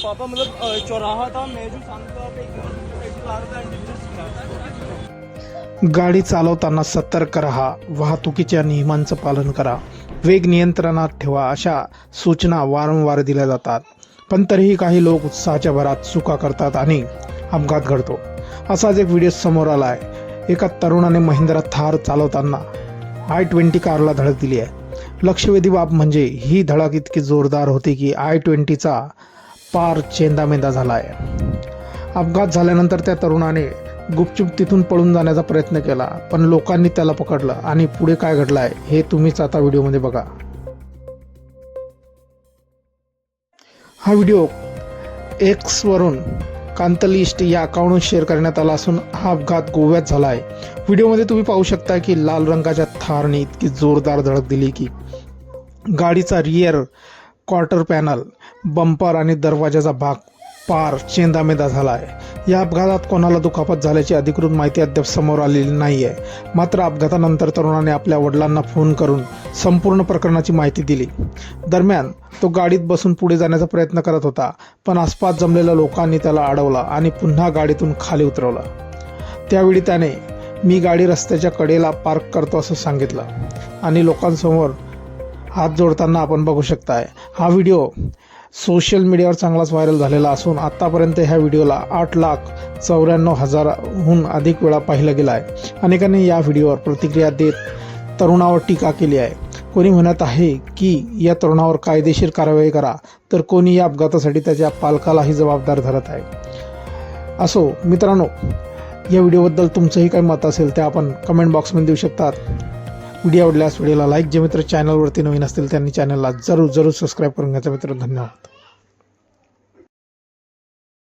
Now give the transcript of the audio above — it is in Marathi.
पापा मतलब चौराहा था मैं जो शांत गाडी चालवताना सतर्क राहा, वाहतुकीच्या नियमांचं पालन करा, वेग नियंत्रणात ठेवा अशा सूचना वारंवार दिल्या जातात. पण तरीही काही लोक उत्साहाच्या भरात चुका करतात आणि अपघात घडतो. असाच एक व्हिडिओ समोर आला आहे. एका तरुणाने महिंद्रा थार चालवताना i20 कारला धडक दिली आहे. लक्षवेधी बाब म्हणजे ही धडक इतकी जोरदार होती की i20चा पार चेंदामेंदा झाला आहे. अपघात झाल्यानंतर त्या तरुणाने गुपचूप तिथून पळून जाण्याचा प्रयत्न केला, पण लोकांनी त्याला पकडलं आणि पुढे काय घडलं आहे हे तुम्हीच आता व्हिडिओमध्ये बघा. हा व्हिडिओ X वरून कांतलिस्ट या अकाउंटवरून शेअर करण्यात आला असून हा अपघात गोव्यात झाला आहे. व्हिडिओमध्ये तुम्ही पाहू शकता की लाल रंगाच्या थारने इतकी जोरदार धडक दिली की गाडीचा रिअर क्वार्टर पॅनल, बंपर आणि दरवाजाचा भाग पार चेंदामेंदा झाला आहे. या अपघातात कोणाला दुखापत झाल्याची अधिकृत माहिती अद्याप समोर आलेली नाही आहे. मात्र अपघातानंतर तरुणाने आपल्या वडिलांना फोन करून संपूर्ण प्रकरणाची माहिती दिली. दरम्यान तो गाडीत बसून पुढे जाण्याचा प्रयत्न करत होता, पण आसपास जमलेल्या लोकांनी त्याला अडवलं आणि पुन्हा गाडीतून खाली उतरवलं. त्यावेळी त्याने मी गाडी रस्त्याच्या कडेला पार्क करतो असं सांगितलं आणि लोकांसमोर हात जोडताना आपण बघू शकताय. हा व्हिडिओ सोशल मीडियावर चांगलाच व्हायरल झालेला असून आतापर्यंत ह्या व्हिडिओला 8,94,000हून अधिक वेळा पाहिलं गेलं आहे. अनेकांनी या व्हिडिओवर प्रतिक्रिया देत तरुणावर टीका केली आहे. कोणी म्हणत आहे की या तरुणावर कायदेशीर कारवाई करा, तर कोणी या अपघातासाठी त्याच्या पालकालाही जबाबदार धरत आहे. असो मित्रांनो, या व्हिडिओबद्दल तुमचंही काही मत असेल ते आपण कमेंट बॉक्समध्ये देऊ शकतात. व्हिडिओ आवडल्यास व्हिडिओला लाईक, जे मित्र चॅनलवरती नवीन असतील त्यांनी चॅनलला जरूर सबस्क्राईब करून घ्यायचा मित्र. धन्यवाद.